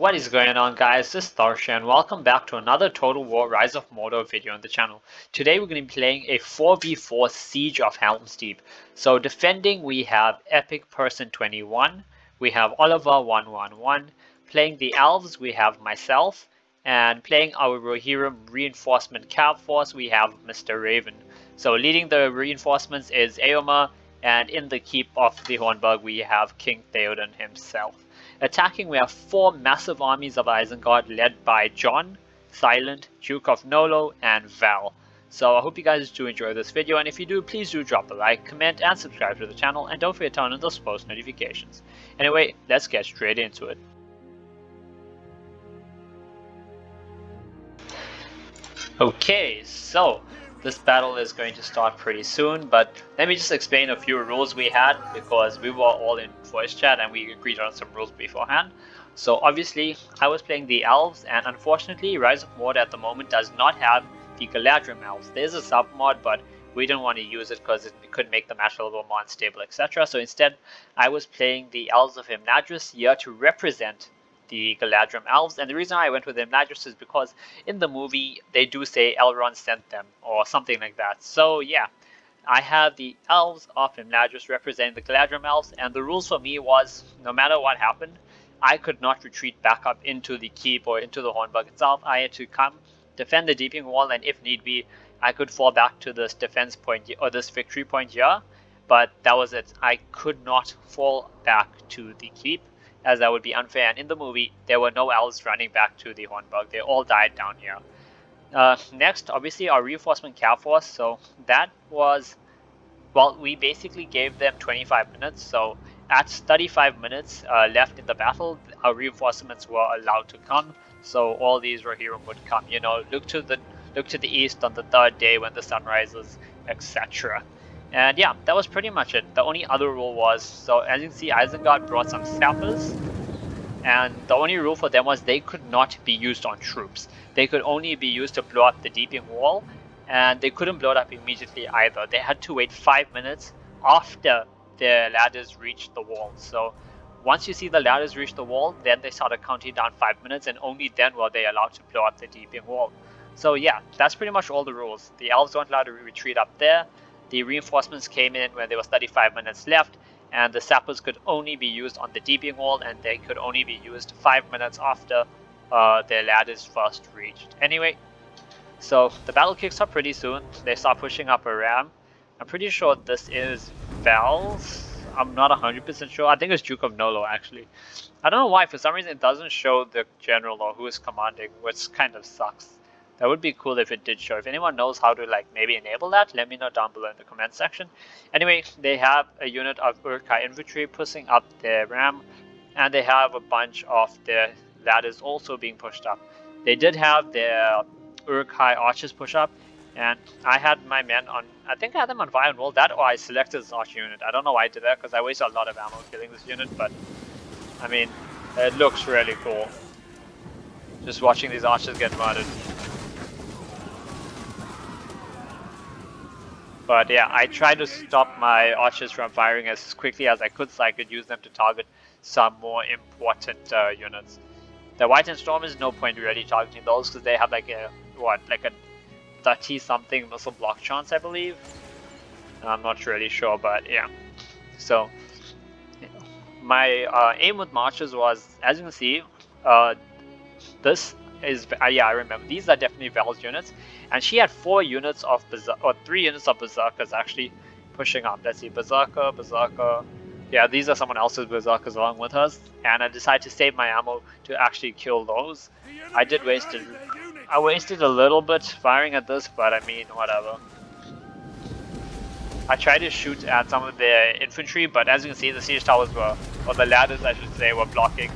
What is going on, guys? This is Tharshey and welcome back to another Total War Rise of Mordor video on the channel. Today we're going to be playing a 4v4 Siege of Helms Deep. So defending we have Epic Person 21, we have Oliver 111, playing the elves we have myself, and playing our Rohirrim reinforcement cav force we have Mr. Raven. So leading the reinforcements is Aoma, and in the keep of the Hornburg we have King Theoden himself. Attacking, we have 4 massive armies of Isengard led by Jon, Silent, Duke of Nolo, and Val. So I hope you guys do enjoy this video, and if you do, please do drop a like, comment, and subscribe to the channel, and don't forget to turn on those post notifications. Anyway, let's get straight into it. Okay, so this battle is going to start pretty soon, but let me just explain a few rules we had because we were all in voice chat and we agreed on some rules beforehand. So obviously I was playing the elves, and unfortunately Rise of Mordor at the moment does not have the Galadrim elves. There's a sub mod, but we didn't want to use it because it could make the match a little more unstable, etc. So instead I was playing the elves of Imladris here to represent the Galadrim elves, and the reason I went with Imladris is because in the movie they do say Elrond sent them or something like that. So yeah, I have the elves of Imladris representing the Galadrim elves, and the rules for me was no matter what happened, I could not retreat back up into the keep or into the Hornburg itself. I had to come defend the deeping wall, and if need be I could fall back to this defense point or this victory point here, but that was it. I could not fall back to the keep, as that would be unfair, and in the movie there were no elves running back to the Hornburg. They all died down here. Next, obviously our reinforcement cav force, so that was, well, we basically gave them 25 minutes, so at 35 minutes left in the battle, our reinforcements were allowed to come, so all these Rohirrim would come, you know, look to the east on the 3rd day when the sun rises, etc. And yeah, that was pretty much it. The only other rule was, so as you can see, Isengard brought some sappers, and the only rule for them was they could not be used on troops. They could only be used to blow up the deeping wall, and they couldn't blow it up immediately either. They had to wait 5 minutes after the ladders reached the wall. So once you see the ladders reach the wall, then they started counting down 5 minutes, and only then were they allowed to blow up the deeping wall. So yeah, that's pretty much all the rules. The elves weren't allowed to retreat up there. The reinforcements came in when there was 35 minutes left, and the sappers could only be used on the deeping wall, and they could only be used 5 minutes after their ladders first reached. Anyway, so the battle kicks off pretty soon. They start pushing up a ram. I'm pretty sure this is Val's. I'm not 100% sure. I think it's Duke of Nolo, actually. I don't know why, for some reason it doesn't show the general or who is commanding, which kind of sucks. That would be cool if it did show. If anyone knows how to maybe enable that, let me know down below in the comment section. Anyway, they have a unit of Uruk-Hai infantry pushing up their ram, and they have a bunch of their ladders also being pushed up. They did have their Uruk-Hai archers push up, and I had my men on, I think I had them on fire and roll that, or I selected this archer unit. I don't know why I did that, because I wasted a lot of ammo killing this unit, but I mean, it looks really cool. Just watching these archers get murdered. But yeah, I tried to stop my archers from firing as quickly as I could so I could use them to target some more important units. The White and Storm is no point really targeting those because they have like a 30 something missile block chance, I believe. I'm not really sure, but yeah. So my aim with marchers was, as you can see, this is, yeah, I remember, these are definitely Val's units, and she had 4 units of or 3 units of Berserkers actually pushing up. Let's see, Berserker, yeah, these are someone else's Berserkers along with hers, and I decided to save my ammo to actually kill those. I wasted a little bit firing at this, but I mean, whatever. I tried to shoot at some of their infantry, but as you can see, the siege towers were, or the ladders I should say, were blocking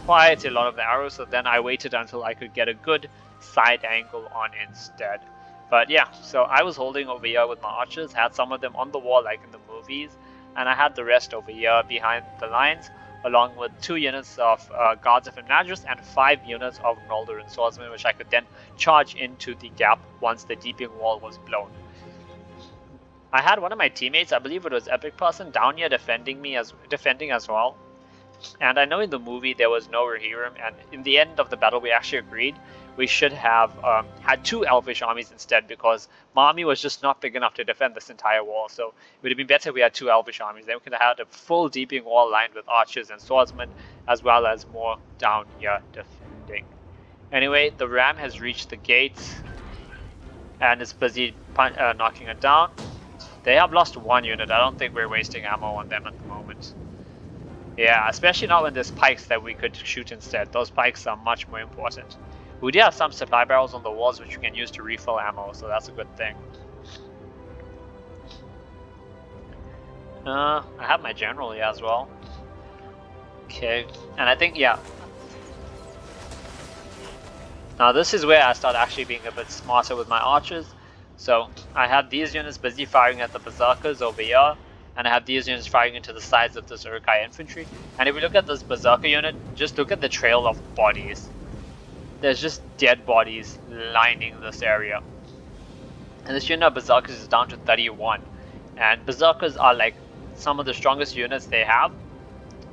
quite a lot of the arrows, so then I waited until I could get a good side angle on instead. But yeah, so I was holding over here with my archers, had some of them on the wall like in the movies, and I had the rest over here behind the lines, along with 2 units of guards of Imladris and 5 units of Noldorin swordsmen, which I could then charge into the gap once the deeping wall was blown. I had one of my teammates, I believe it was Epic Person, down here defending as well. And I know in the movie there was no Rohirrim, and in the end of the battle we actually agreed we should have had 2 elvish armies instead, because my army was just not big enough to defend this entire wall. So it would have been better if we had 2 elvish armies. Then we could have had a full deeping wall lined with archers and swordsmen, as well as more down here defending. Anyway, the ram has reached the gates and is busy knocking it down. They have lost 1 unit. I don't think we're wasting ammo on them at the moment. Yeah, especially not when there's pikes that we could shoot instead. Those pikes are much more important. We do have some supply barrels on the walls which we can use to refill ammo, so that's a good thing. I have my general here as well. Okay, and I think, yeah. Now this is where I start actually being a bit smarter with my archers. So I have these units busy firing at the berserkers over here, and I have these units firing into the sides of this Uruk-Hai infantry. And if we look at this berserker unit, just look at the trail of bodies. There's just dead bodies lining this area. And this unit of berserkers is down to 31. And berserkers are like some of the strongest units they have.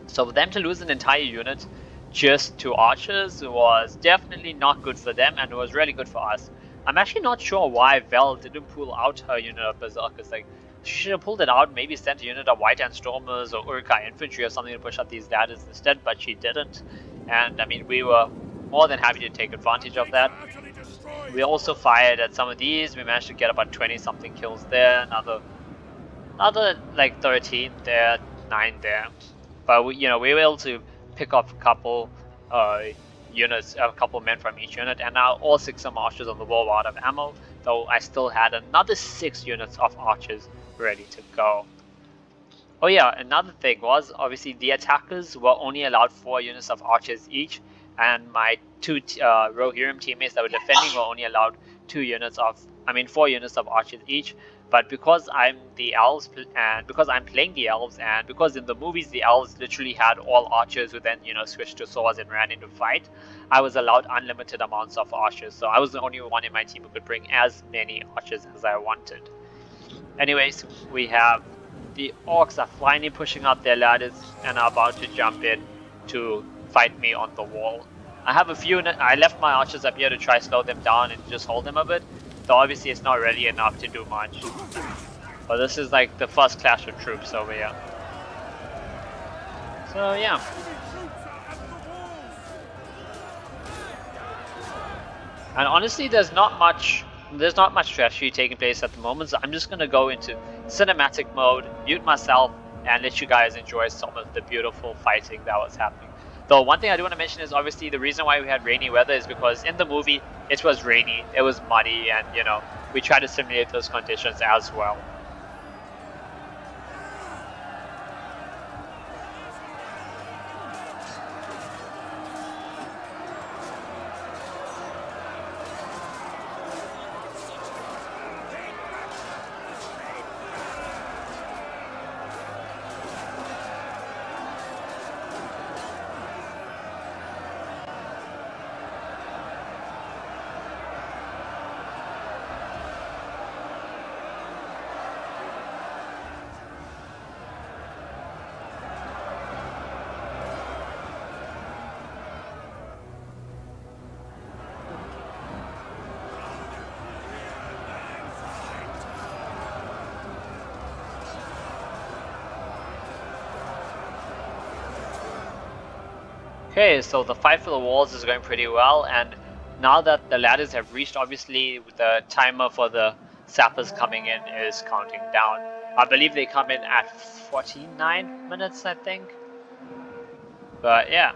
So for them to lose an entire unit just to archers was definitely not good for them, and it was really good for us. I'm actually not sure why Vel didn't pull out her unit of berserkers. Like, she should have pulled it out, maybe sent a unit of White Hand Stormers or Uruk-Hai infantry or something to push up these ladders instead, but she didn't. And I mean, we were more than happy to take advantage of that. We also fired at some of these. We managed to get about 20 something kills there, another like 13 there, 9 there. But we were able to pick up a couple units, a couple men from each unit, and now all 6 of my archers on the wall were out of ammo, though I still had another 6 units of archers ready to go. Oh yeah, another thing was, obviously the attackers were only allowed 4 units of archers each, and my 2 Rohirrim teammates that were defending were only allowed 4 units of archers each. But because I'm the elves, and because I'm playing the elves, and because in the movies the elves literally had all archers who then switched to swords and ran into fight, I was allowed unlimited amounts of archers. So I was the only one in my team who could bring as many archers as I wanted. Anyways, we have the orcs are finally pushing up their ladders and are about to jump in to fight me on the wall. I have a few. I left my archers up here to try slow them down and just hold them a bit. Though obviously it's not really enough to do much. But this is like the first clash of troops over here. So yeah. And honestly, there's not much strategy taking place at the moment, so I'm just gonna go into cinematic mode, mute myself, and let you guys enjoy some of the beautiful fighting that was happening. Though one thing I do want to mention is obviously the reason why we had rainy weather is because in the movie it was rainy, it was muddy, and we tried to simulate those conditions as well. Okay, so the fight for the walls is going pretty well, and now that the ladders have reached, obviously the timer for the sappers coming in is counting down. I believe they come in at 49 minutes, I think. But yeah.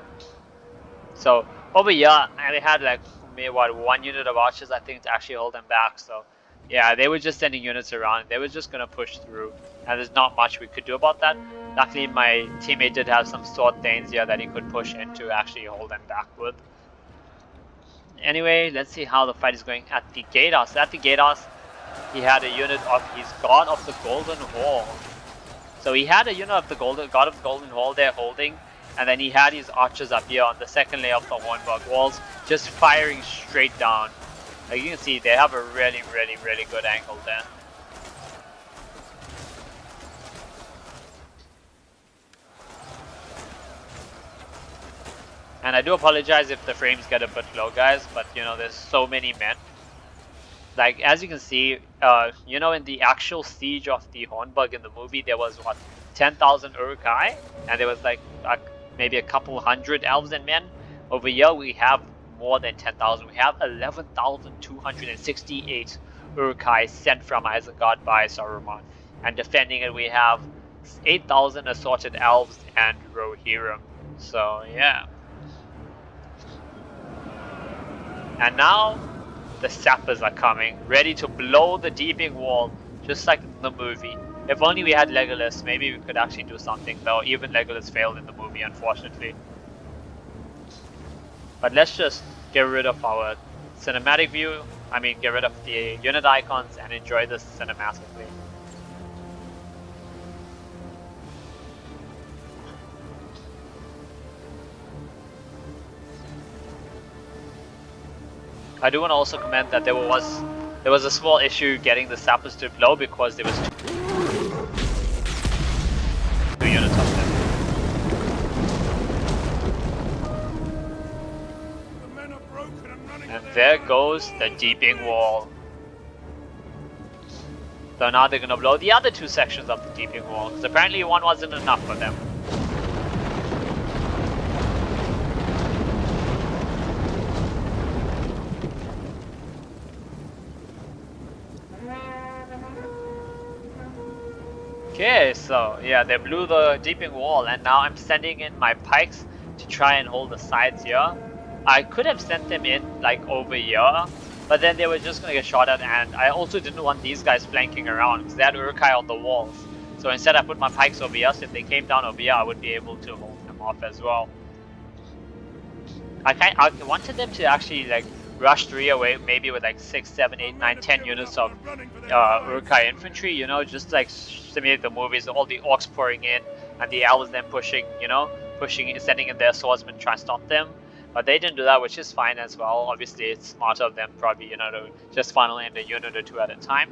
So over here, I had like maybe 1 unit of archers, I think, to actually hold them back. So yeah, they were just sending units around. They were just gonna push through, and there's not much we could do about that. Luckily, my teammate did have some sword thanes here that he could push in to actually hold them back with. Anyway, let's see how the fight is going at the gatehouse. At the gatehouse, he had a unit of his God of the Golden Hall. So he had a unit of the God of the Golden Hall there holding, and then he had his archers up here on the second layer of the Hornburg walls, just firing straight down. Like you can see, they have a really good angle there. And I do apologize if the frames get a bit low, guys, but you know, there's so many men. Like, as you can see, you know, in the actual siege of the Hornburg in the movie, there was, what, 10,000 Uruk-Hai? And there was, like, maybe a couple hundred elves and men. Over here, we have more than 10,000. We have 11,268 Uruk-Hai sent from Isengard by Saruman. And defending it, we have 8,000 assorted elves and Rohirrim. So, yeah. And now, the sappers are coming, ready to blow the deeping wall, just like in the movie. If only we had Legolas, maybe we could actually do something, though even Legolas failed in the movie, unfortunately. But let's just get rid of our cinematic view, get rid of the unit icons and enjoy this cinematically. I do want to also comment that there was a small issue getting the sappers to blow because there was two units of them. And there goes the deeping wall. So now they're gonna blow the other two sections of the deeping wall, because apparently one wasn't enough for them. Okay, so yeah, they blew the deeping wall, and now I'm sending in my pikes to try and hold the sides here. I could have sent them in like over here, but then they were just gonna get shot at, and I also didn't want these guys flanking around because they had Uruk-Hai on the walls. So instead I put my pikes over here, so if they came down over here I would be able to hold them off as well. I wanted them to actually like rush 3 away, maybe with like 6, 7, 8, 9, 10 units of Uruk-Hai infantry, you know, just like simulate the movies, all the orcs pouring in and the elves then pushing, you know, sending in their swordsmen trying to stop them. But they didn't do that, which is fine as well. Obviously, it's smarter of them probably, you know, to just funnel in a unit or two at a time.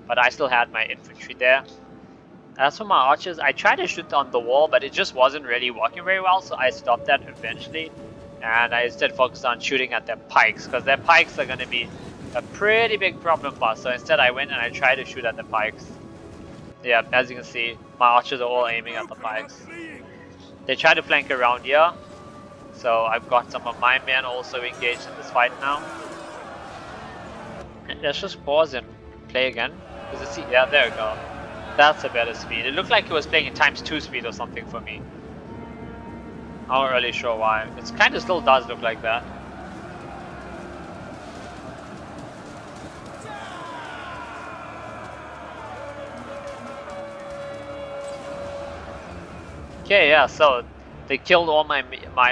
But I still had my infantry there. As for my archers, I tried to shoot on the wall, but it just wasn't really working very well, so I stopped that eventually. And I instead focused on shooting at their pikes, because their pikes are going to be a pretty big problem for us. So instead I went and I tried to shoot at the pikes. Yeah, as you can see, my archers are all aiming at the pikes. They try to flank around here, so I've got some of my men also engaged in this fight now. Let's just pause and play again. Does it see? Yeah, there we go. That's a better speed. It looked like it was playing in ×2 speed or something for me. I'm not really sure why. It kind of still does look like that. Okay, yeah, so they killed all my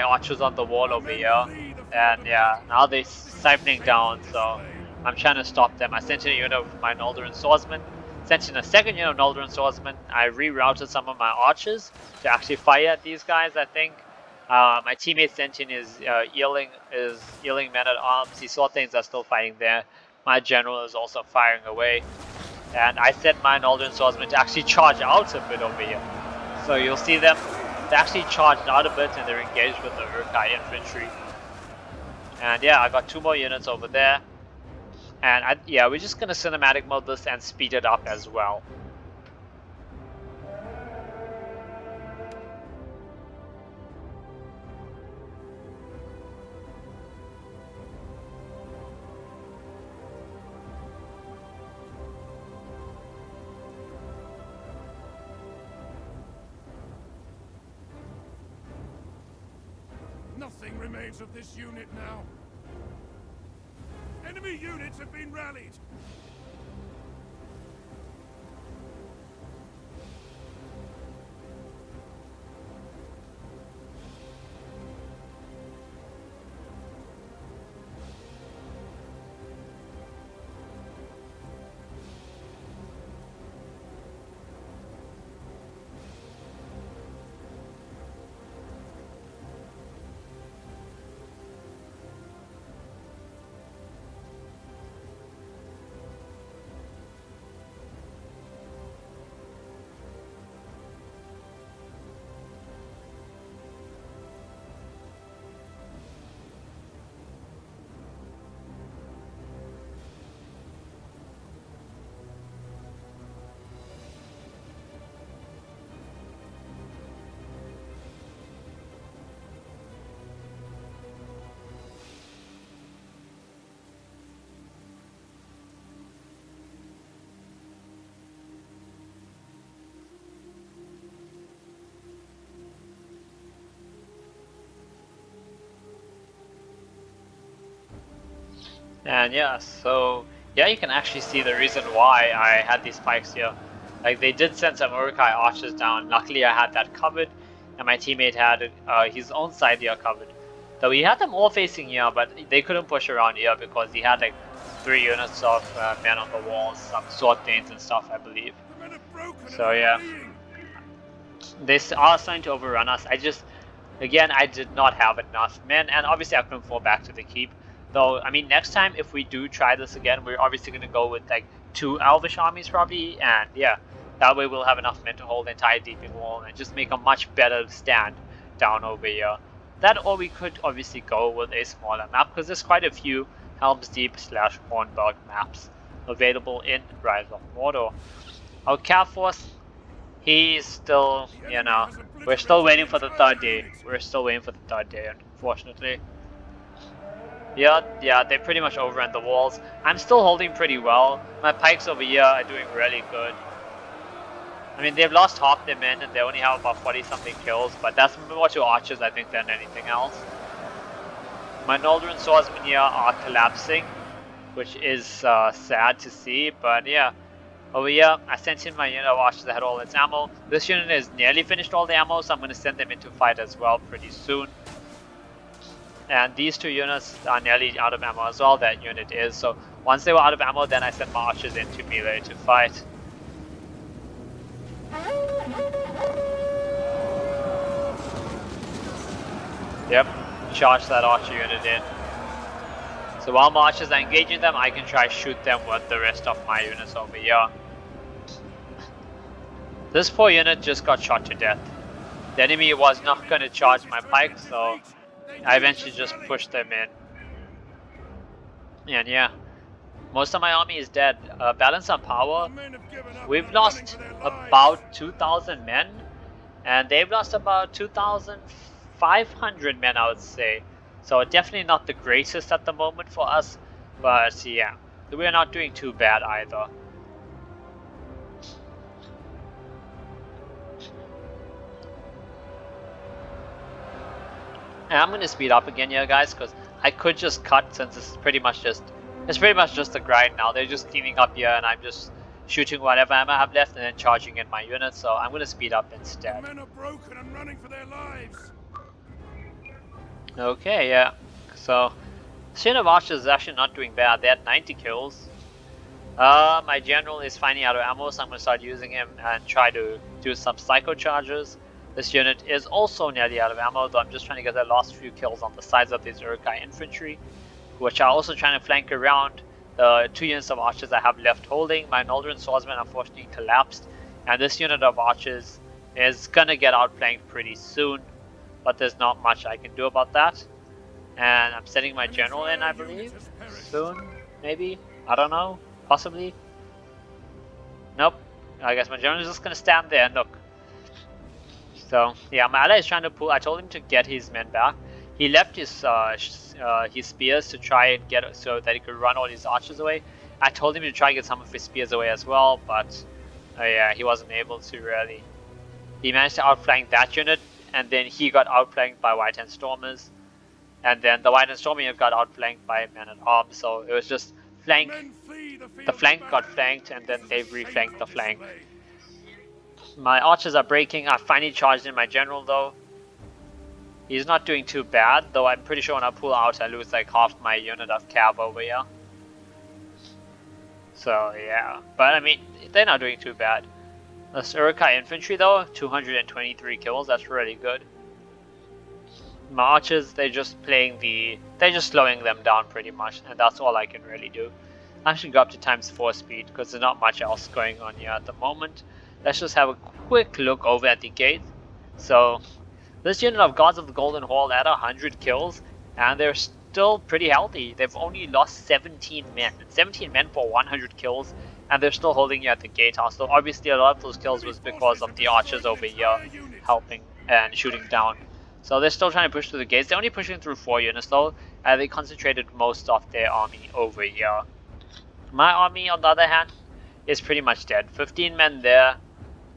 archers on the wall over here. And yeah, now they're siphoning down, so I'm trying to stop them. I sent in a unit of my Noldoran swordsmen. Sent in a second unit of Noldoran swordsmen. I rerouted some of my archers to actually fire at these guys, I think. My teammate sent in his Ealing men at arms. He saw things are still fighting there. My general is also firing away. And I sent my Noldoran swordsmen to actually charge out a bit over here. So you'll see them, they actually charged out a bit and they're engaged with the Uruk-Hai infantry. And yeah, I got 2 more units over there. And yeah, we're just gonna cinematic mode this and speed it up as well. Nothing remains of this unit now. Enemy units have been rallied. And yeah, so yeah, you can actually see the reason why I had these spikes here. Like they did send some Uruk-Hai archers down. Luckily I had that covered, and my teammate had his own side here covered. So we had them all facing here, but they couldn't push around here because he had like 3 units of men on the walls, some sword thanes and stuff, I believe. The men are broken So and are yeah, fleeing. they are starting to overrun us. Again, I did not have enough men, and obviously I couldn't fall back to the keep. Though, I mean, next time if we do try this again, we're obviously going to go with like 2 Elvish armies probably, and yeah, that way we'll have enough men to hold the entire deeping wall and just make a much better stand down over here. That, or we could obviously go with a smaller map, because there's quite a few Helms Deep / Hornburg maps available in Rise of Mordor. Our Cav Force, he's still, The you enemy know, has we're still obliterated waiting the for the entire third day. unit. We're still waiting for the third day, unfortunately. Yeah, they pretty much overran the walls. I'm still holding pretty well. My pikes over here are doing really good. I mean, they've lost half their men and they only have about 40 something kills, but that's more to archers, I think, than anything else. My Noldrin swordsmen here are collapsing, which is sad to see, but yeah. Over here, I sent in my unit of archers that had all its ammo. This unit has nearly finished all the ammo, so I'm going to send them into fight as well pretty soon. And these 2 units are nearly out of ammo as well, that unit is. So once they were out of ammo, then I sent my archers into melee to fight. Yep, charge that archer unit in. So while my archers are engaging them, I can try shoot them with the rest of my units over here. This poor unit just got shot to death. The enemy was not going to charge my pike, so I eventually just pushed them in. And yeah, most of my army is dead. Balance on power, we've lost about 2,000 men, and they've lost about 2,500 men, I would say. So definitely not the greatest at the moment for us, but yeah, we're not doing too bad either. And I'm gonna speed up again here, guys, because I could just cut since this is pretty much just a grind now. They're just cleaning up here, and I'm just shooting whatever ammo I have left and then charging in my units. So I'm gonna speed up instead. The men are broken and running for their lives. Okay, yeah. So Shin of Archers is actually not doing bad. They had 90 kills. My general is finally out of ammo, so I'm gonna start using him and try to do some psycho charges. This unit is also nearly out of ammo, though I'm just trying to get the last few kills on the sides of these Uruk-Hai infantry, which are also trying to flank around the 2 units of archers I have left holding. My Noldrin swordsman unfortunately collapsed, and this unit of archers is gonna get outflanked pretty soon, but there's not much I can do about that. And I'm sending my general in, I believe, soon, maybe, I don't know, possibly. Nope, I guess my general is just gonna stand there and look. So yeah, my ally is trying to pull. I told him to get his men back. He left his spears to try and get so that he could run all his archers away. I told him to try and get some of his spears away as well, but yeah, he wasn't able to really. He managed to outflank that unit, and then he got outflanked by White Hand Stormers, and then the White Hand Stormer unit got outflanked by men at arms. So it was just flank. The flank got flanked, and then they reflanked the flank. My archers are breaking. I finally charged in my general though. He's not doing too bad, though I'm pretty sure when I pull out I lose like half my unit of cav over here. So yeah, but I mean, they're not doing too bad. The Uruk-Hai infantry though, 223 kills, that's really good. My archers, they're just slowing them down pretty much, and that's all I can really do. I should go up to ×4 speed, because there's not much else going on here at the moment. Let's just have a quick look over at the gate. So, this unit of Gods of the Golden Hall had 100 kills, and they're still pretty healthy. They've only lost 17 men. 17 men for 100 kills, and they're still holding you at the gatehouse. So obviously a lot of those kills was because of the archers over here helping and shooting down. So they're still trying to push through the gates. They're only pushing through 4 units though, and they concentrated most of their army over here. My army, on the other hand, is pretty much dead. 15 men there,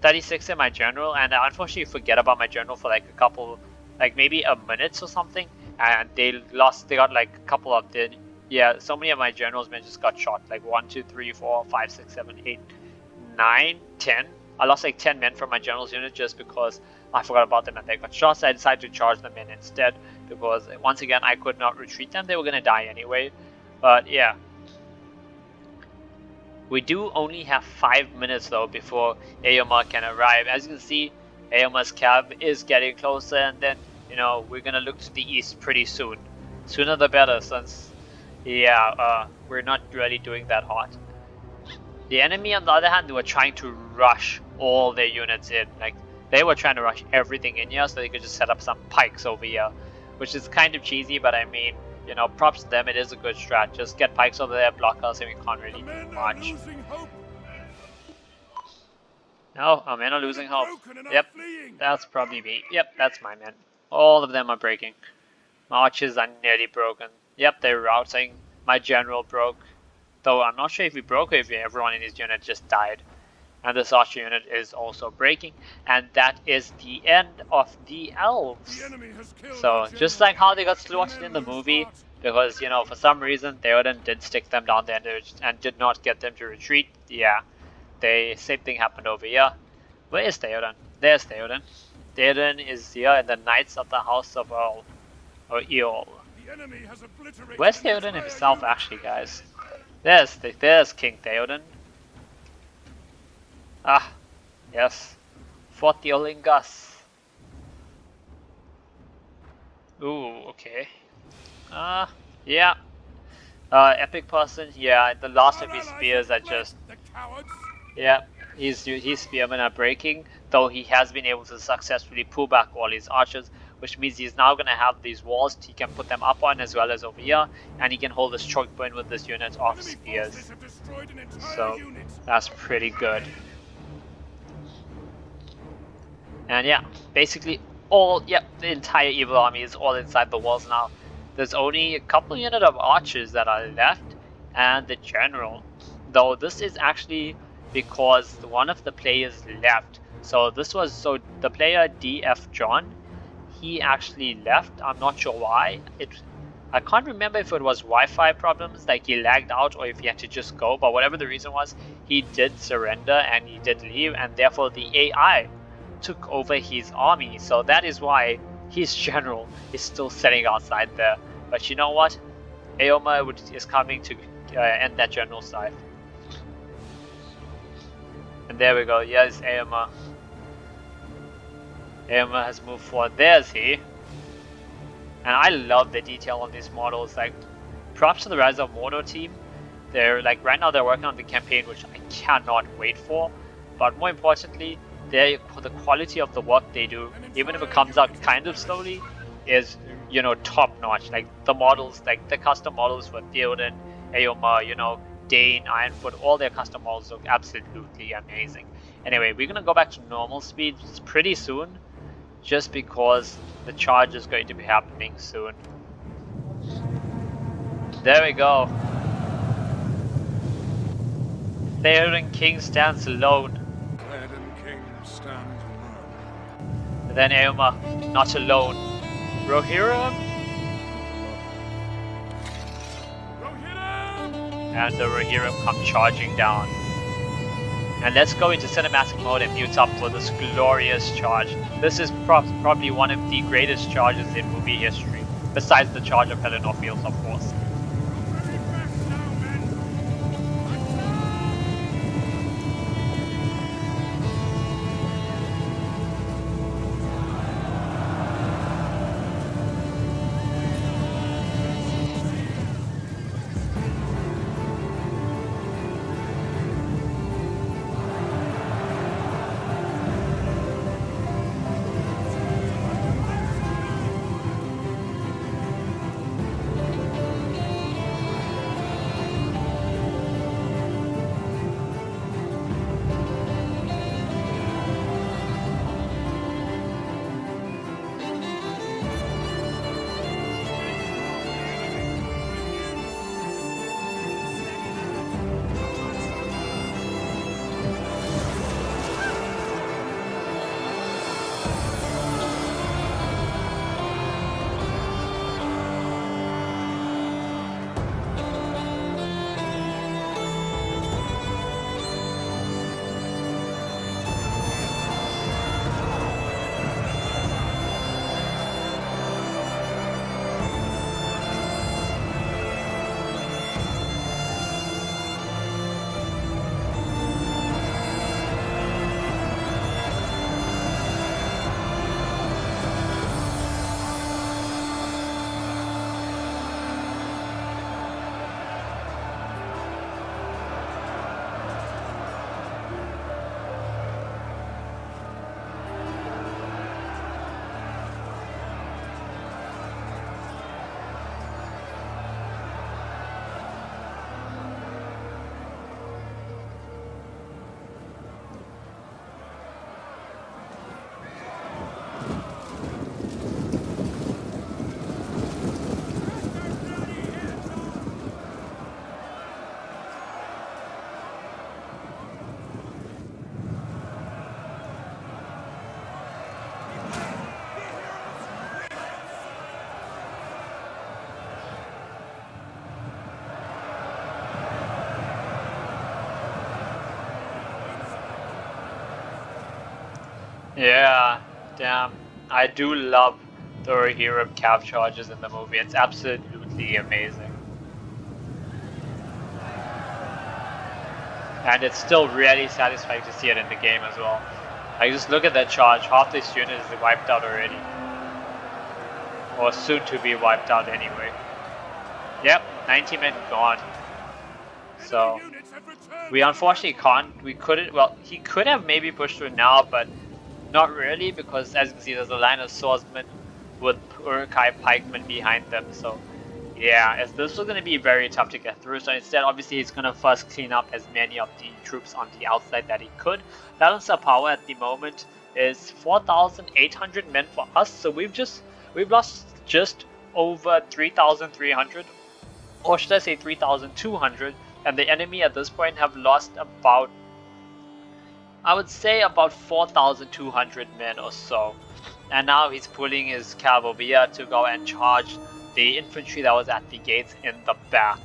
36 in my general, and I unfortunately forget about my general for like a couple, like maybe a minute or something, and they got like a couple of yeah, so many of my generals men just got shot. Like 1, 2, 3, 4, 5, 6, 7, 8, 9, 10. I lost like 10 men from my general's unit just because I forgot about them and they got shot. So I decided to charge them in instead because once again I could not retreat them. They were gonna die anyway. But yeah. We do only have 5 minutes though before Eomer can arrive. As you can see, Eomer's cab is getting closer, and then, you know, we're gonna look to the east pretty soon. Sooner the better, since, yeah, we're not really doing that hot. The enemy, on the other hand, they were trying to rush all their units in. Like, they were trying to rush everything in here so they could just set up some pikes over here, which is kind of cheesy, but I mean, you know, props to them, it is a good strat. Just get pikes over there, block us, and we can't really do much. No, our men are losing hope. Yep, that's probably me. Yep, that's my men. All of them are breaking. My archers are nearly broken. Yep, they're routing. My general broke. Though I'm not sure if he broke or if everyone in his unit just died. And this archer unit is also breaking. And that is the end of the elves. So, just like how they got slaughtered in the movie, because, you know, for some reason, Theoden did stick them down there and did not get them to retreat. Yeah, the same thing happened over here. Where is Theoden? There's Theoden. Theoden is here in the Knights of the House of Earl. Or Eol. Where's Theoden himself actually, guys? There's King Theoden. Ah, yes. Fort the Olingas. Ooh, okay. Yeah. Epic person, yeah, the last of his spears are just... Yeah, his spearmen are breaking, though he has been able to successfully pull back all his archers, which means he's now going to have these walls he can put them up on as well as over here, and he can hold this Chokepoint with this unit of spears. So, that's pretty good. And yeah, basically the entire evil army is all inside the walls now. There's only a couple units of archers that are left, and the general. Though this is actually because one of the players left. So the player DF John, he actually left. I'm not sure why. I can't remember if it was Wi-Fi problems, like he lagged out, or if he had to just go, but whatever the reason was, he did surrender and he did leave, and therefore the AI took over his army. So that is why his general is still sitting outside there. But you know what? Eomer is coming to end that general side. And there we go, yes, Eomer. Eomer has moved forward. There's he. And I love the detail on these models. Like, props to the Rise of Mordor team. They're like, right now they're working on the campaign, which I cannot wait for. But more importantly, the quality of the work they do, even if it comes out kind of slowly, is, you know, top notch. Like the models, like the custom models for Theoden, Eomer, you know, Dane, Ironfoot, all their custom models look absolutely amazing. Anyway, we're gonna go back to normal speed pretty soon, just because the charge is going to be happening soon. There we go. Theoden King stands alone. And then Aoma, not alone. Rohirrim? And the Rohirrim come charging down. And let's go into cinematic mode and mute up for this glorious charge. This is probably one of the greatest charges in movie history, besides the charge of Pelennor Fields, of course. Yeah, damn. I do love the Rohirrim cav charges in the movie. It's absolutely amazing. And it's still really satisfying to see it in the game as well. Like, just look at that charge. Half this unit is wiped out already. Or soon to be wiped out anyway. Yep, 90 men gone. So, Enemy units have returned we to the unfortunately battle. can't. We couldn't. Well, he could have maybe pushed through now, but not really, because as you can see, there's a line of swordsmen with Uruk-Hai pikemen behind them. So, yeah, this was going to be very tough to get through. So instead, obviously, he's going to first clean up as many of the troops on the outside that he could. Balance of power at the moment is 4,800 men for us. So we've lost just over 3,300, or should I say 3,200, and the enemy at this point have lost about, I would say, about 4,200 men or so. And now he's pulling his cavalry to go and charge the infantry that was at the gates in the back.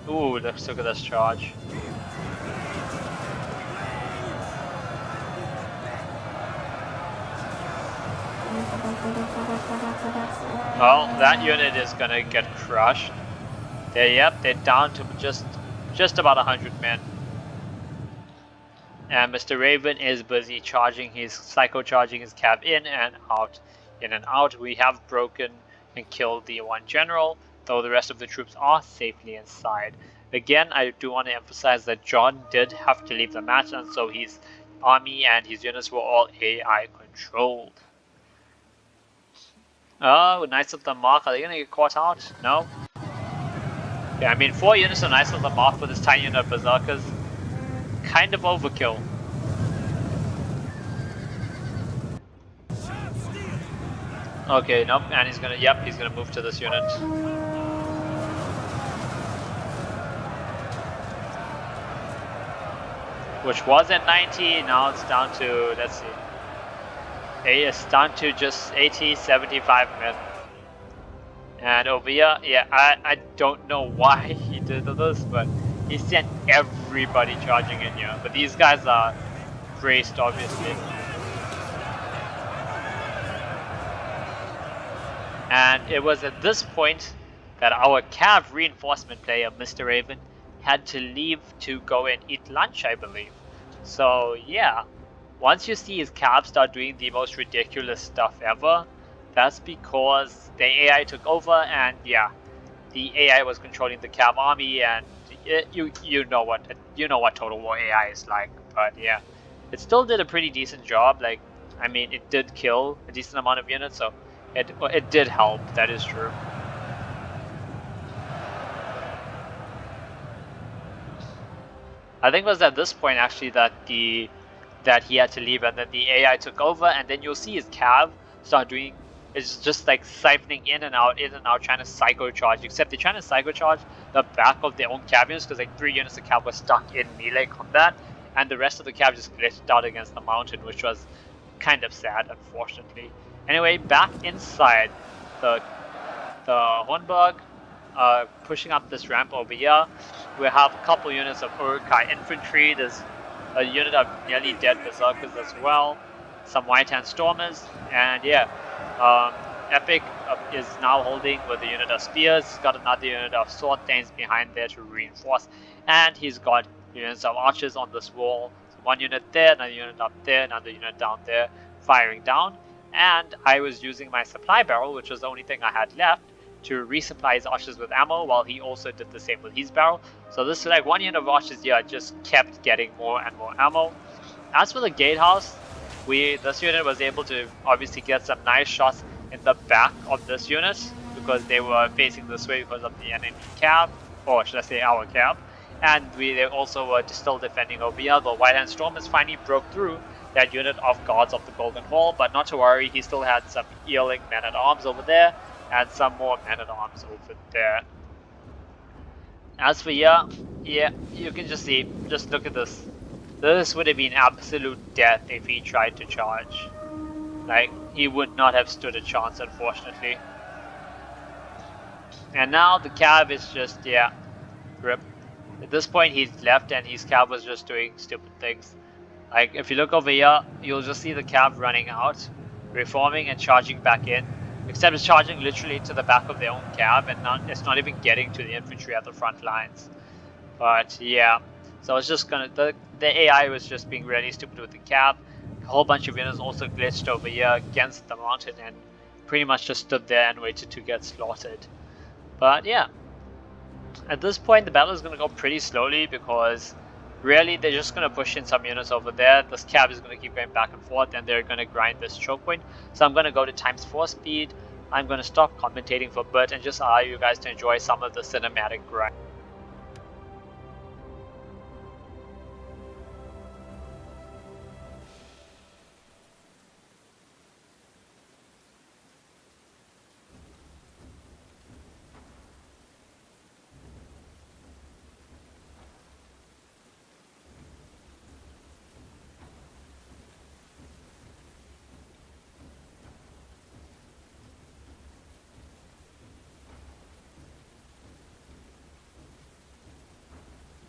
Ooh, let's look at this charge. Well, that unit is gonna get crushed. They're down to just about 100 men. And Mr. Raven is busy charging psycho-charging his cav in and out. In and out. We have broken and killed the one general, though the rest of the troops are safely inside. Again, I do want to emphasize that John did have to leave the match, and so his army and his units were all AI controlled. Oh, Knights of the Mark, are they gonna get caught out? No? Yeah, I mean, 4 units of Knights of the Mark with this tiny unit of Berserkers, kind of overkill. Okay, nope, and he's gonna move to this unit. Which was at 90, now it's down to, let's see. It's down to just 80, 75 men. And over here, yeah, I don't know why he did this, but he sent everybody charging in here. But these guys are braced, obviously. And it was at this point that our cav reinforcement player, Mr. Raven, had to leave to go and eat lunch, I believe. So yeah, once you see his cav start doing the most ridiculous stuff ever, that's because the AI took over, and yeah, the AI was controlling the cav army, and you know what Total War AI is like. But yeah, it still did a pretty decent job. Like, I mean, it did kill a decent amount of units, so it did help. That is true. I think it was at this point actually that he had to leave, and then the AI took over, and then you'll see his cav start doing. It's just like siphoning in and out, trying to psycho charge. Except they're trying to psycho charge the back of their own cav units, because like 3 units of cav were stuck in melee combat, and the rest of the cav just glitched out against the mountain, which was kind of sad, unfortunately. Anyway, back inside the Hornburg, pushing up this ramp over here. We have a couple units of Uruk-Hai infantry. There's a unit of nearly dead berserkers as well. Some white hand stormers, and yeah, Epic is now holding with a unit of spears. He's got another unit of sword thanes behind there to reinforce, and he's got units of archers on this wall. So one unit there, another unit up there, another unit down there, firing down. And I was using my supply barrel, which was the only thing I had left, to resupply his archers with ammo, while he also did the same with his barrel. So this like one unit of archers here just kept getting more and more ammo. As for the gatehouse, this unit was able to obviously get some nice shots in the back of this unit, because they were facing this way because of the enemy cab, or should I say our cab. And they also were still defending over here. The White Hand Stormers finally broke through that unit of guards of the Golden Hall, but not to worry, he still had some healing men-at-arms over there, and some more men-at-arms over there. As for here, yeah, you can just see, just look at this. This would have been absolute death if he tried to charge. Like, he would not have stood a chance, unfortunately. And now the cav is just, yeah, rip. At this point, he's left and his cav was just doing stupid things. Like, if you look over here, you'll just see the cab running out, reforming and charging back in. Except it's charging literally into the back of their own cab, and it's not even getting to the infantry at the front lines. But yeah, so it's just gonna the AI was just being really stupid with the cab. A whole bunch of units also glitched over here against the mountain and pretty much just stood there and waited to get slaughtered. But yeah, at this point the battle is gonna go pretty slowly because really they're just gonna push in some units over there. This cab is gonna keep going back and forth, and they're gonna grind this choke point. So I'm gonna go to ×4 speed. I'm gonna stop commentating for a bit and just allow you guys to enjoy some of the cinematic grind.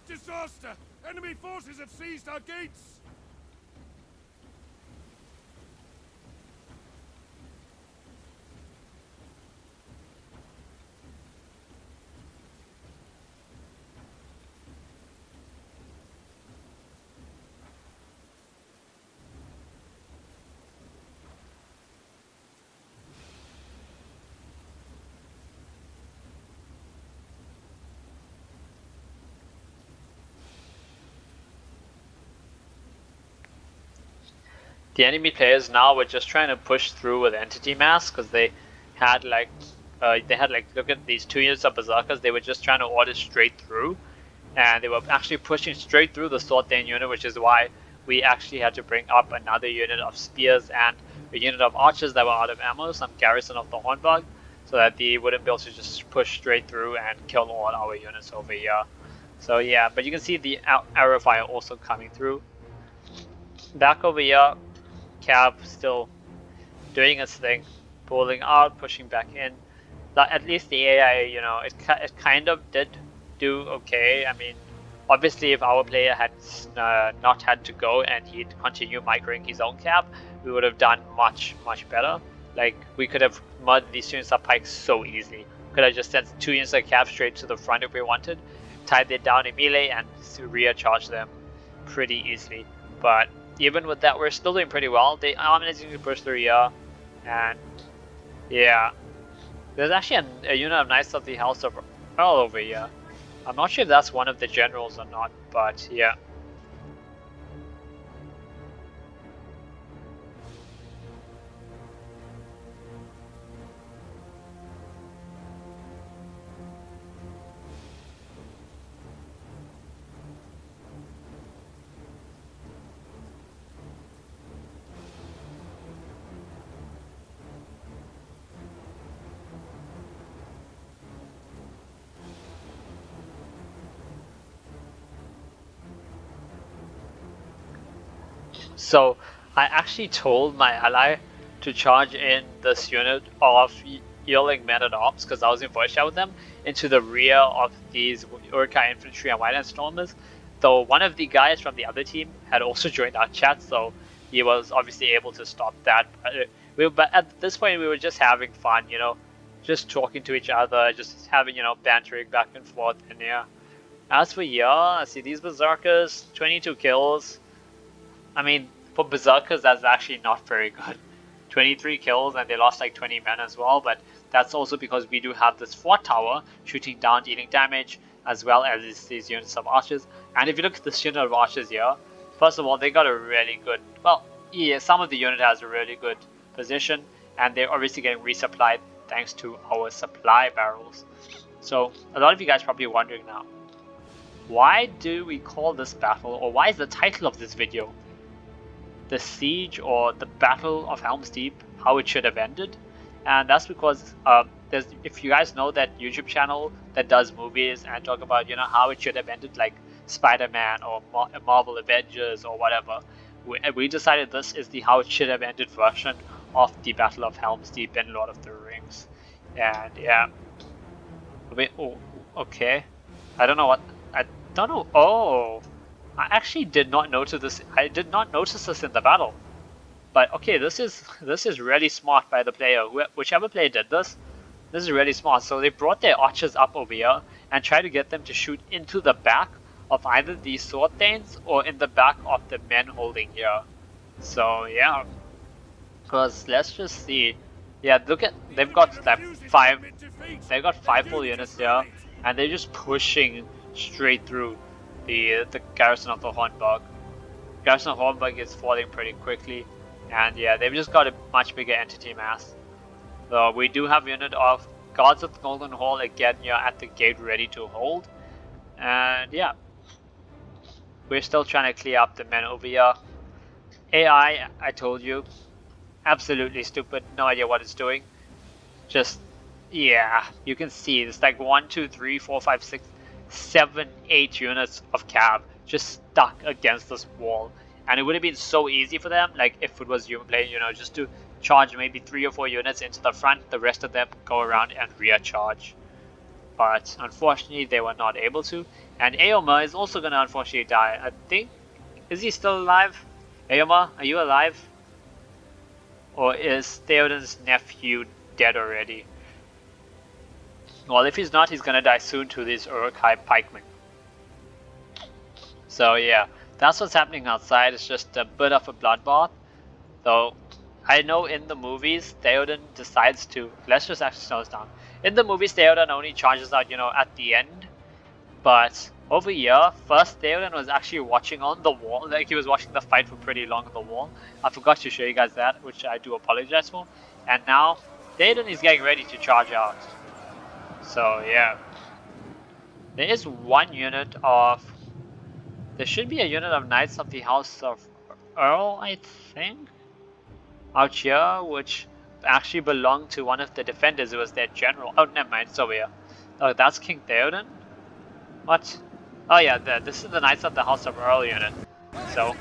Disaster! Enemy forces have seized our gates! The enemy players now were just trying to push through with entity mass because they had like look at these 2 units of berserkers. They were just trying to order straight through, and they were actually pushing straight through the Sword Thane unit, which is why we actually had to bring up another unit of spears and a unit of archers that were out of ammo, some garrison of the Hornburg, so that they wouldn't be able to just push straight through and kill all our units over here. So yeah, but you can see the arrow fire also coming through. Back over here, cab still doing its thing, pulling out, pushing back in. At least the AI, you know, it kind of did do okay. I mean, obviously, if our player had not had to go and he'd continue microing his own cab, we would have done much better. Like, we could have mudded these units up pikes so easily. Could have just sent 2 units of cab straight to the front if we wanted, tied them down in melee, and rear charge them pretty easily. But even with that, we're still doing pretty well. They are managing to push through here, and yeah, there's actually a unit of Knights of the House of Earl over here. I'm not sure if that's one of the generals or not, but yeah. So I actually told my ally to charge in this unit of Yearling Men-at-Arms, because I was in voice chat with them, into the rear of these Uruk-Hai infantry and White Hand Stormers. Though one of the guys from the other team had also joined our chat, so he was obviously able to stop that. But at this point, we were just having fun, you know, just talking to each other, just having, you know, bantering back and forth. And yeah, as for here, I see these berserkers, 22 kills. I mean, for berserkers, that's actually not very good. 23 kills, and they lost like 20 men as well, but that's also because we do have this fort tower shooting down, dealing damage, as well as these units of archers. And if you look at this unit of archers here, first of all, they got a really good, well, yeah, some of the unit has a really good position, and they're obviously getting resupplied thanks to our supply barrels. So a lot of you guys are probably wondering now, why do we call this battle, or why is the title of this video the siege or the battle of Helms Deep, how it should have ended? And that's because there's, if you guys know that YouTube channel that does movies and talk about, you know, how it should have ended, like Spider-Man or Marvel Avengers or whatever, we decided this is the how it should have ended version of the Battle of Helms Deep in Lord of the Rings. And yeah, wait, oh, okay, I don't know what, I don't know. Oh, I actually did not notice this. I did not notice this in the battle. But okay, this is really smart by the player. Whichever player did this, this is really smart. So they brought their archers up over here and tried to get them to shoot into the back of either these sword thanes or in the back of the men holding here. So yeah, because let's just see. Yeah, look at they've got like five full units here, and they're just pushing straight through the garrison of the Hornburg. Garrison of Hornburg is falling pretty quickly, and yeah, they've just got a much bigger entity mass. So we do have a unit of Guards of the Golden Hall again here at the gate ready to hold, and yeah, we're still trying to clear up the men over here. AI, I told you, absolutely stupid, no idea what it's doing. Just, yeah, you can see it's like 1, 2, 3, 4, 5, 6, 7, 8 units of cab just stuck against this wall. And it would have been so easy for them, like if it was human play, you know, just to charge maybe 3 or 4 units into the front, the rest of them go around and rear charge. But unfortunately, they were not able to. And Eomer is also going to unfortunately die. I think, is he still alive? Eomer, are you alive? Or is Theoden's nephew dead already? Well, if he's not, he's gonna die soon to these Uruk-Hai pikemen. So yeah, that's what's happening outside. It's just a bit of a bloodbath. Though, I know in the movies, Theoden decides to... Let's just actually slow this down. In the movies, Theoden only charges out, you know, at the end. But over here, first Theoden was actually watching on the wall. Like, he was watching the fight for pretty long on the wall. I forgot to show you guys that, which I do apologize for. And now, Theoden is getting ready to charge out. So, yeah. There is one unit of... There should be a unit of Knights of the House of Earl, I think? Out here, which actually belonged to one of the defenders who was their general. Oh, never mind, it's over here. Oh, that's King Theoden? What? Oh yeah, this is the Knights of the House of Earl unit. So,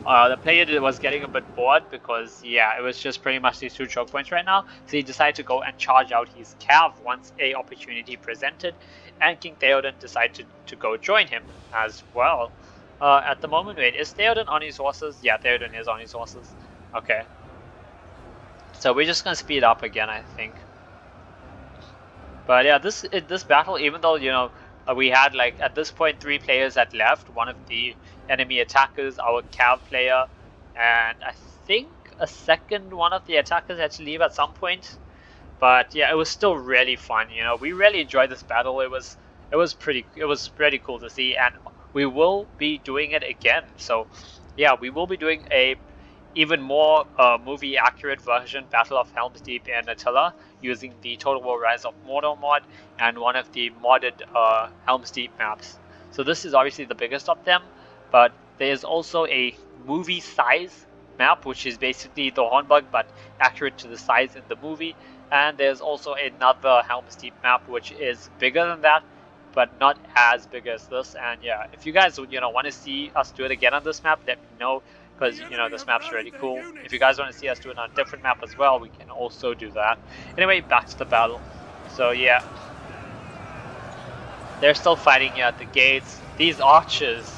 the player was getting a bit bored because, yeah, it was just pretty much these 2 choke points right now. So he decided to go and charge out his cav once a opportunity presented. And King Theoden decided to go join him as well. At the moment, wait, is Theoden on his horses? Yeah, Theoden is on his horses. Okay. So we're just gonna speed up again, I think. But yeah, this battle, even though, you know, we had, like, at this point 3 players had left. One of the enemy attackers, our cav player, and I think a second one of the attackers had to leave at some point. But yeah, it was still really fun, you know. We really enjoyed this battle. It was pretty cool to see, and we will be doing it again. So yeah, we will be doing a even more movie accurate version, Battle of Helms Deep and Attila, using the Total War Rise of Mordor mod and one of the modded Helms Deep maps. So this is obviously the biggest of them, but there is also a movie size map, which is basically the Hornburg but accurate to the size in the movie. And there's also another Helms Deep map, which is bigger than that, but not as big as this. And yeah, if you guys would, you know, want to see us do it again on this map, let me know, because, you know, this map's really cool. If you guys want to see us do it on a different map as well, we can also do that. Anyway, back to the battle. So yeah, they're still fighting here at the gates. These archers,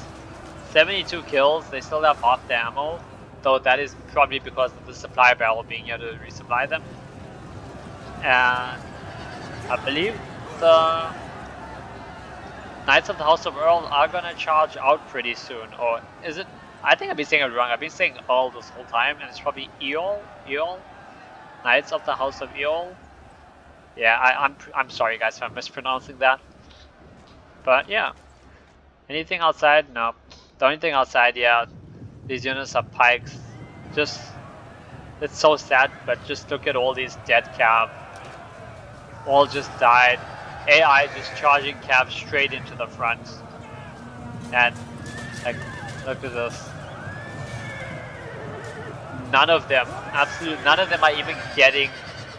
72 kills, they still have half the ammo, though that is probably because of the supply barrel being here to resupply them. And I believe the Knights of the House of Earl are gonna charge out pretty soon, or is it? I think I've been saying it wrong. I've been saying Earl this whole time, and it's probably Eol. Knights of the House of Eol. Yeah, I'm sorry guys if I'm mispronouncing that. But yeah, anything outside? No. The only thing outside, yeah, these units are pikes. Just, it's so sad, but just look at all these dead cav. All just died. AI just charging cav straight into the front. And, like, look at this. None of them, absolutely none of them are even getting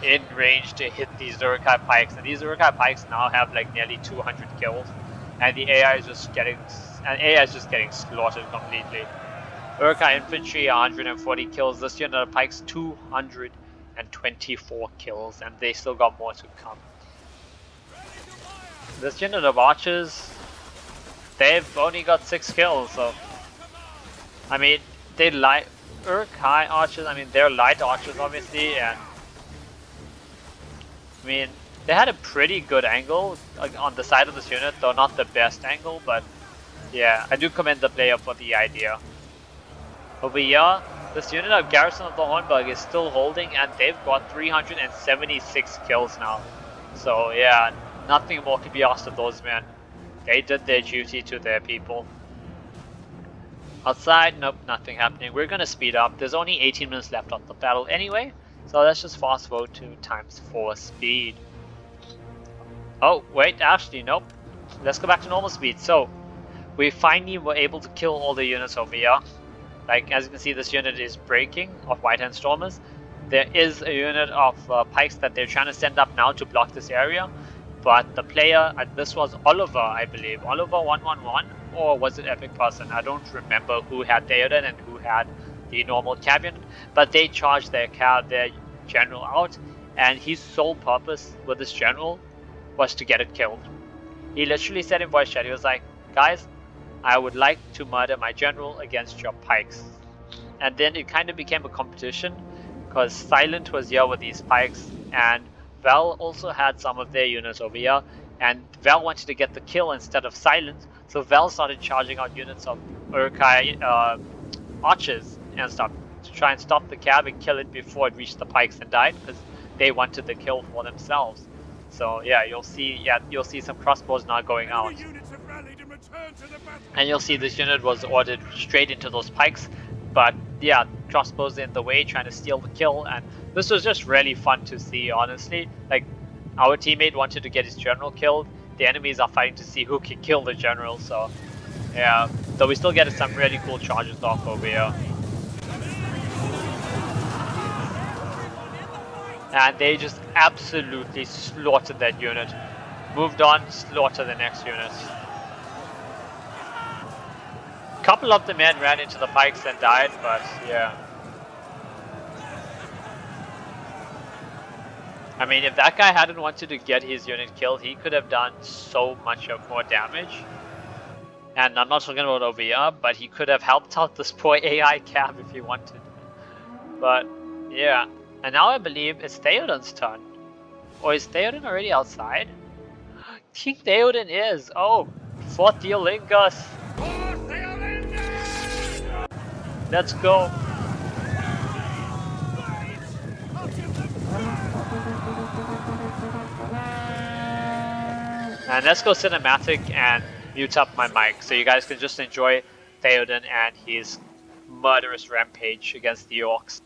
in range to hit these Uruk-Hai pikes. And these Uruk-Hai pikes now have like nearly 200 kills. And the AI is just getting, slaughtered completely. Uruk-Hai infantry 140 kills. This unit of pikes 224 kills, and they still got more to come. This unit of archers, they've only got 6 kills, so I mean, they light Uruk-Hai archers. I mean, they're light archers, obviously, and I mean, they had a pretty good angle on the side of this unit, though not the best angle. But yeah, I do commend the player for the idea. Over here, this unit of Garrison of the Hornburg is still holding, and they've got 376 kills now. So yeah, nothing more can be asked of those men. They did their duty to their people. Outside, nope, nothing happening. We're gonna speed up. There's only 18 minutes left on the battle anyway, so let's just fast forward to ×4 speed. Oh, wait, actually, nope. Let's go back to normal speed. So, we finally were able to kill all the units over here. Like, as you can see, this unit is breaking of White Hand Stormers. There is a unit of pikes that they're trying to send up now to block this area. But the player, this was Oliver, I believe. Oliver 111, or was it Epic Person? I don't remember who had Theoden and who had the normal cav. But they charged their general out, and his sole purpose with this general was to get it killed. He literally said in voice chat, he was like, guys, I would like to murder my general against your pikes. And then it kind of became a competition, because Silent was here with these pikes, and Val also had some of their units over here, and Val wanted to get the kill instead of Silent, so Val started charging out units of Uruk-Hai archers and stuff to try and stop the cab and kill it before it reached the pikes and died, because they wanted the kill for themselves. So yeah, you'll see some crossbows now going out. And you'll see this unit was ordered straight into those pikes, but yeah, crossbows in the way trying to steal the kill, and this was just really fun to see, honestly. Like, our teammate wanted to get his general killed, the enemies are fighting to see who can kill the general, so yeah, though we still get some really cool charges off over here. And they just absolutely slaughtered that unit. Moved on, slaughter the next unit. A couple of the men ran into the pikes and died, but yeah. I mean, if that guy hadn't wanted to get his unit killed, he could have done so much more damage. And I'm not talking about over here, but he could have helped out this poor AI cab if he wanted. But yeah. And now I believe it's Theoden's turn. Or is Theoden already outside? King Theoden is! Oh! For Theolingus! Let's go! And let's go cinematic and mute up my mic so you guys can just enjoy Theoden and his murderous rampage against the orcs.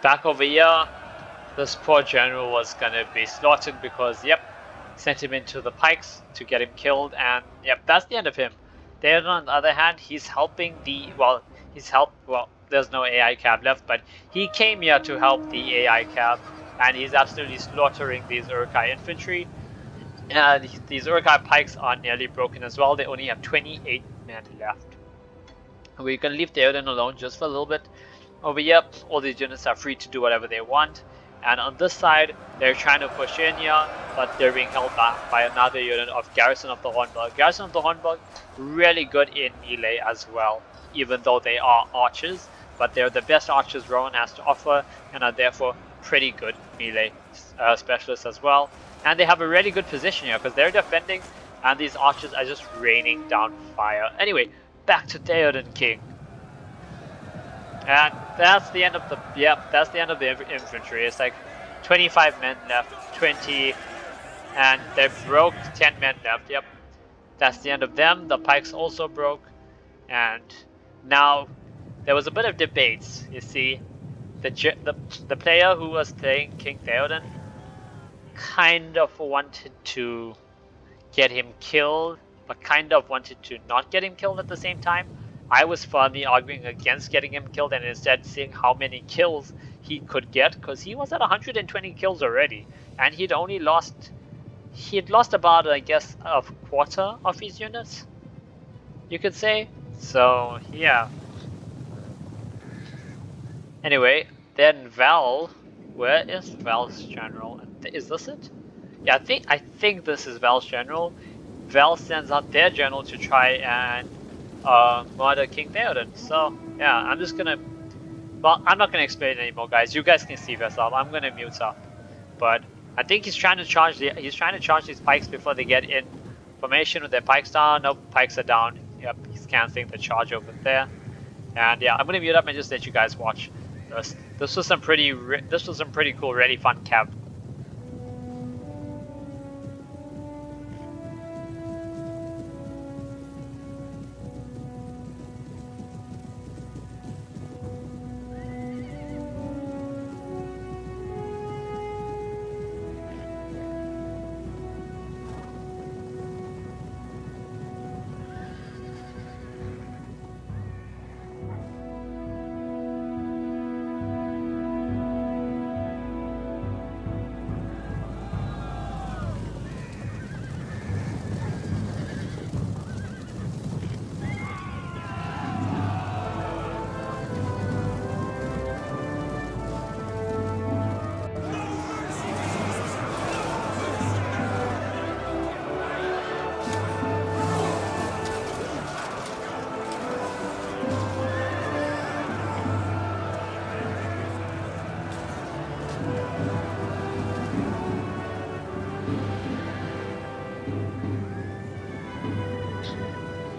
Back over here, this poor general was gonna be slaughtered because, yep, sent him into the pikes to get him killed, and yep, that's the end of him. Theoden, on the other hand, he's helping the, well, there's no AI cab left, but he came here to help the AI cab, and he's absolutely slaughtering these Uruk-Hai infantry. And these Uruk-Hai pikes are nearly broken as well. They only have 28 men left. We're gonna leave Theoden alone just for a little bit. Over here, all these units are free to do whatever they want, And on this side, they're trying to push in here, but they're being held back by another unit of Garrison of the Hornburg. Garrison of the Hornburg, really good in melee as well, even though they are archers, but they're the best archers Rohan has to offer, and are therefore pretty good melee specialists as well. And they have a really good position here, because they're defending, and these archers are just raining down fire. Anyway, back to Theoden King. And that's the end of the, that's the end of the infantry. It's like 25 men left, 20, and they broke 10 men left. Yep, that's the end of them. The pikes also broke, and now there was a bit of debates. You see, the player who was playing King Theoden kind of wanted to get him killed, but kind of wanted to not get him killed at the same time. I was firmly arguing against getting him killed and instead seeing how many kills he could get, because he was at 120 kills already, and he'd lost about, I guess, a quarter of his units, you could say. So yeah. Anyway, then Val, where is Val's general? Is this it? Yeah, I think this is Val's general. Val sends out their general to try and murder King Theoden. So yeah, I'm just gonna, well, I'm not gonna explain anymore, guys. You guys can see for yourself. I'm gonna mute up. But I think he's trying to charge these pikes before they get in formation with their pikes down. Nope, pikes are down. Yep, he's canceling the charge over there. And yeah, I'm gonna mute up and just let you guys watch this. This was some pretty cool, really fun camp.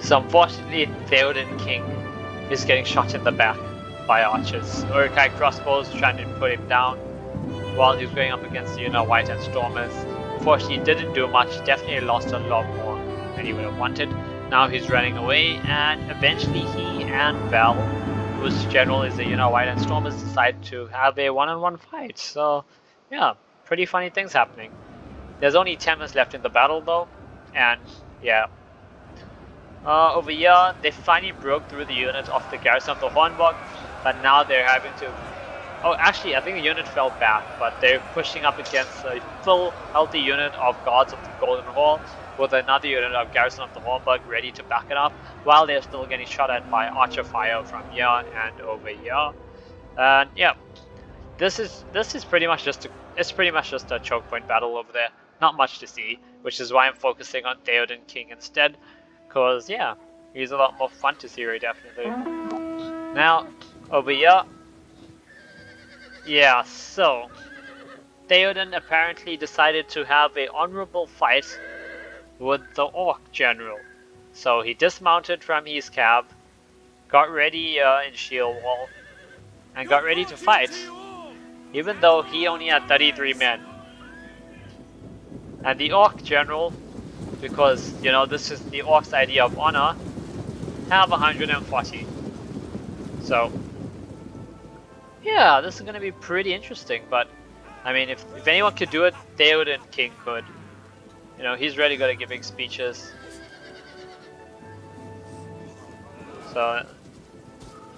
So unfortunately, Theoden King is getting shot in the back by archers. Uruk-Hai crossbows trying to put him down while he was going up against the White and Stormers. Unfortunately, he didn't do much. Definitely lost a lot more than he would have wanted. Now he's running away, and eventually he and Val, whose general is the White and Stormers, decide to have a one-on-one fight. So yeah, pretty funny things happening. There's only 10 minutes left in the battle though, and yeah. Over here, they finally broke through the unit of the Garrison of the Hornburg, but now they're having to... Oh, actually, I think the unit fell back, but they're pushing up against a full, healthy unit of Guards of the Golden Hall, with another unit of Garrison of the Hornburg ready to back it up, while they're still getting shot at by archer fire from here and over here. And yeah, this is pretty much just a choke point battle over there. Not much to see, which is why I'm focusing on Theoden King instead. Because, yeah, he's a lot more fun to see, right, definitely. Now, over here. Yeah, so Theoden apparently decided to have an honorable fight with the Orc General. So he dismounted from his cab, got ready in shield wall, and got ready to fight, even though he only had 33 men. And the Orc General, because, this is the Orcs' idea of honor, have 140. So, yeah, this is going to be pretty interesting, but, I mean, if anyone could do it, Theoden King could. He's really good at giving speeches. So,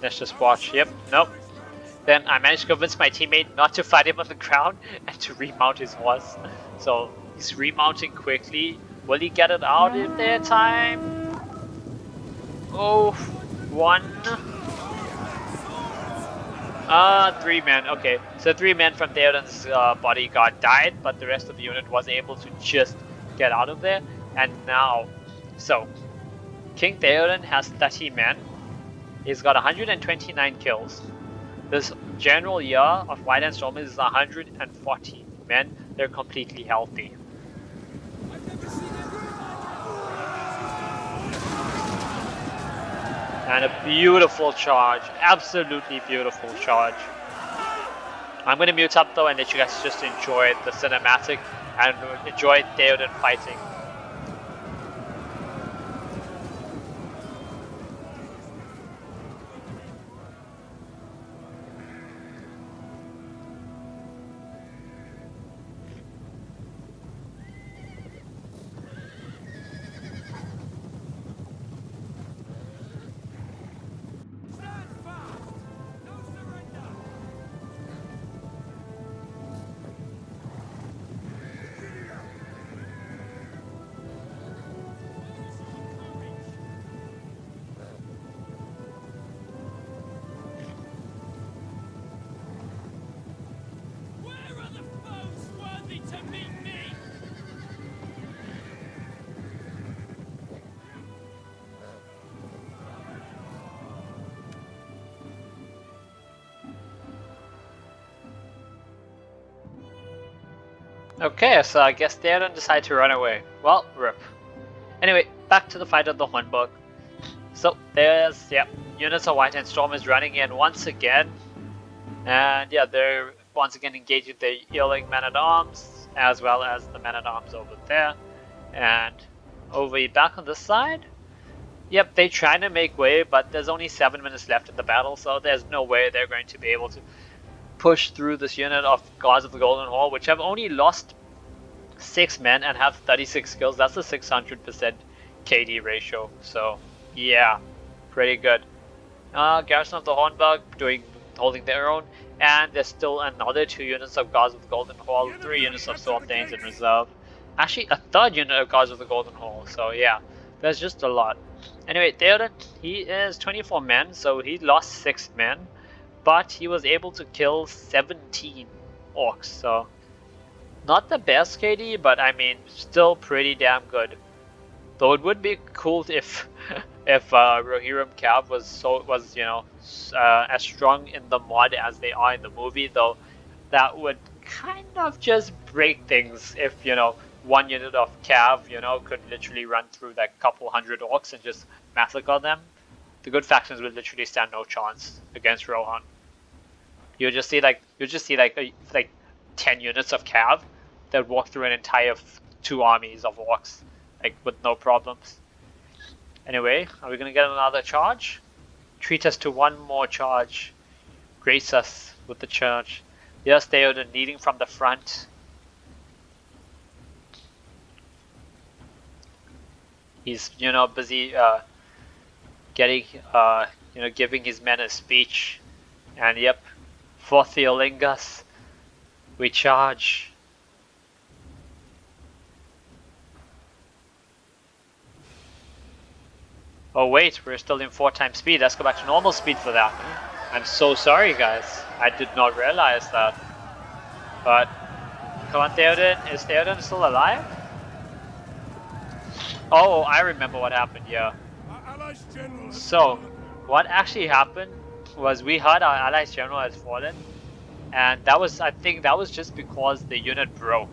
let's just watch. Yep, nope. Then I managed to convince my teammate not to fight him on the ground and to remount his horse. So, he's remounting quickly. Will he get it out in their time? Oh, one. 3 men. Okay, so 3 men from Theoden's bodyguard died, but the rest of the unit was able to just get out of there. And now, so King Theoden has 30 men. He's got 129 kills. This general year of White Hand Stormers is 140 men. They're completely healthy. And a beautiful charge, absolutely beautiful charge. I'm gonna mute up though and let you guys just enjoy the cinematic and enjoy Theoden fighting. Okay, so I guess Theoden decided to run away. Well, rip. Anyway, back to the fight of the Hornburg. So there's, units of White Hand Stormers running in once again. And yeah, they're once again engaging the Earling men-at-arms, as well as the men-at-arms over there. And over back on this side, yep, they trying to make way, but there's only 7 minutes left in the battle, so there's no way they're going to be able to push through this unit of Guards of the Golden Hall, which have only lost 6 men and have 36 kills. That's a 600% KD ratio, so yeah, pretty good. Garrison of the Hornburg holding their own, and there's still another 2 units of Guards of the Golden Hall, 3 units of Swordanes in reserve, actually a 3rd unit of Guards of the Golden Hall, so yeah, there's just a lot. Anyway, Theoden, he is 24 men, so he lost 6 men, but he was able to kill 17 orcs, so not the best KD, but I mean, still pretty damn good. Though it would be cool if Rohirrim Cav was as strong in the mod as they are in the movie, though that would kind of just break things if, one unit of Cav, could literally run through that couple hundred orcs and just massacre them. The good factions would literally stand no chance against Rohan. You'll just see like 10 units of Cav that walk through an entire 2 armies of orcs, like with no problems. Anyway, are we gonna get another charge? Treat us to one more charge. Grace us with the charge. Yes, Theoden leading from the front. He's busy getting giving his men a speech, and yep, for Theolingus, we charge. Oh wait, we're still in 4 times speed. Let's go back to normal speed for that. I'm so sorry, guys. I did not realize that. But come on, Theoden. Is Theoden still alive? Oh, I remember what happened. Yeah. So, what actually happened was we heard our allies general has fallen, and I think that was just because the unit broke.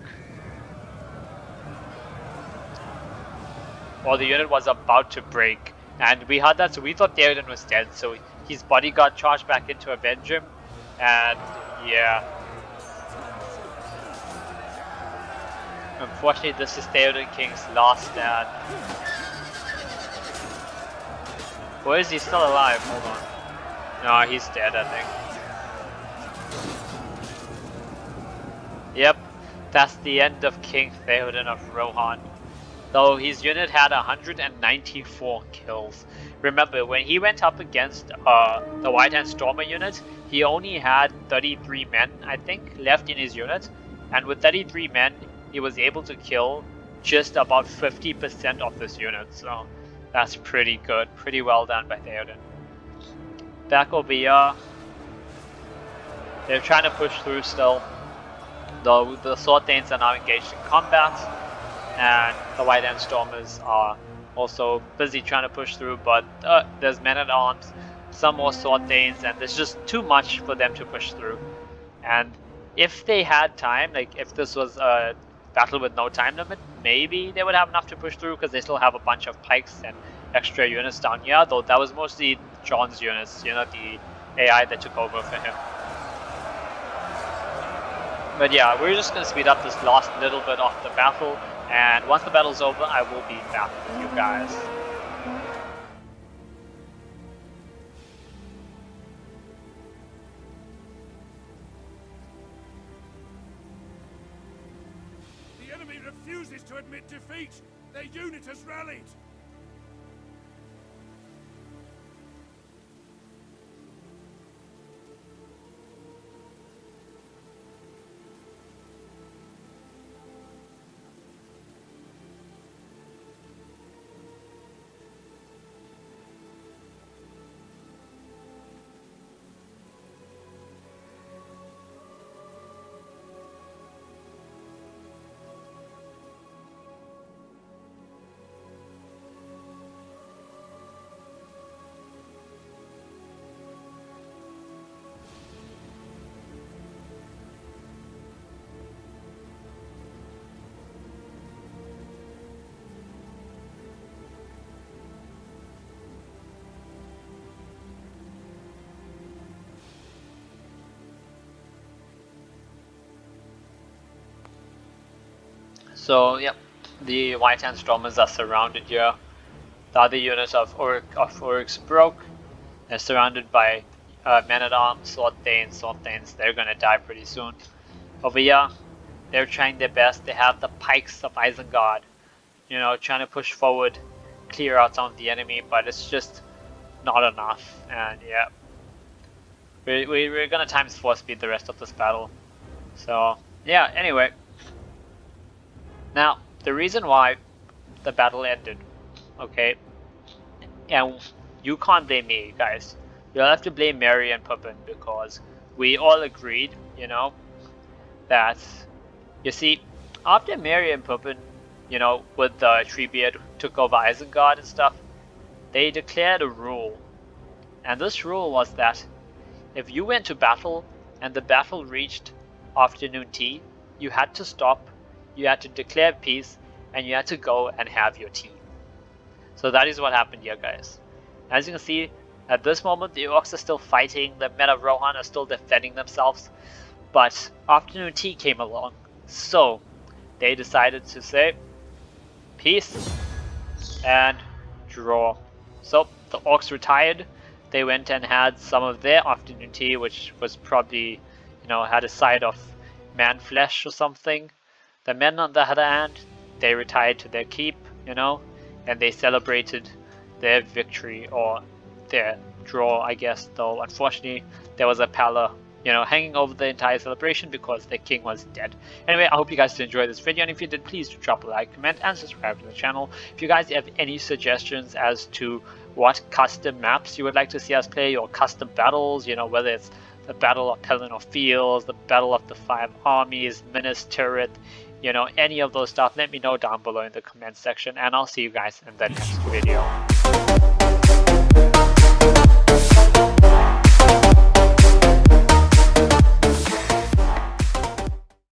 Or the unit was about to break. And we heard that, so we thought Theoden was dead, so his bodyguard charged back in to avenge him, and yeah. Unfortunately, this is Theoden King's last stand. Or is he still alive? Hold on. No, he's dead, I think. Yep, that's the end of King Theoden of Rohan. Though his unit had 194 kills. Remember, when he went up against the White Hand Stormer unit, he only had 33 men, I think, left in his unit. And with 33 men, he was able to kill just about 50% of this unit. So that's pretty good. Pretty well done by Theoden. Back over here. They're trying to push through still, though the Sword Thanes are now engaged in combat, and the White Hand Stormers are also busy trying to push through, but there's men-at-arms, some more Sword Thanes, and there's just too much for them to push through. And if they had time, like if this was a battle with no time limit, maybe they would have enough to push through because they still have a bunch of pikes and extra units down here, though that was mostly John's units, you know, the AI that took over for him. But yeah, we're just going to speed up this last little bit of the battle, and once the battle's over, I will be back with you guys. The enemy refuses to admit defeat. Their unit has rallied. So, yep, the White Hand Stormers are surrounded here. The other units of Uruk's broke. They're surrounded by men-at-arms, Sword Thanes. They're gonna die pretty soon. Over here, they're trying their best. They have the pikes of Isengard, you know, trying to push forward, clear out some of the enemy, but it's just not enough. And yeah, we're gonna times 4 speed the rest of this battle. So yeah, anyway. Now, the reason why the battle ended, okay, and you can't blame me, guys. You'll have to blame Merry and Pippin, because we all agreed, you know, that, you see, after Merry and Pippin, you know, with the Treebeard took over Isengard and stuff, they declared a rule. And this rule was that if you went to battle and the battle reached afternoon tea, you had to stop, you had to declare peace, and you had to go and have your tea. So that is what happened here, guys. As you can see, at this moment the orcs are still fighting, the men of Rohan are still defending themselves, but afternoon tea came along, so they decided to say peace and draw. So the orcs retired. They went and had some of their afternoon tea, which was probably, you know, had a side of man flesh or something. The men, on the other hand, they retired to their keep, you know, and they celebrated their victory, or their draw, I guess, though unfortunately there was a pallor, you know, hanging over the entire celebration because the king was dead. Anyway, I hope you guys did enjoy this video, and if you did, please do drop a like, comment, and subscribe to the channel. If you guys have any suggestions as to what custom maps you would like to see us play, or custom battles, you know, whether it's the Battle of Pelennor Fields, the Battle of the Five Armies, Minas Tirith, you know, any of those stuff, let me know down below in the comment section, and I'll see you guys in the next video.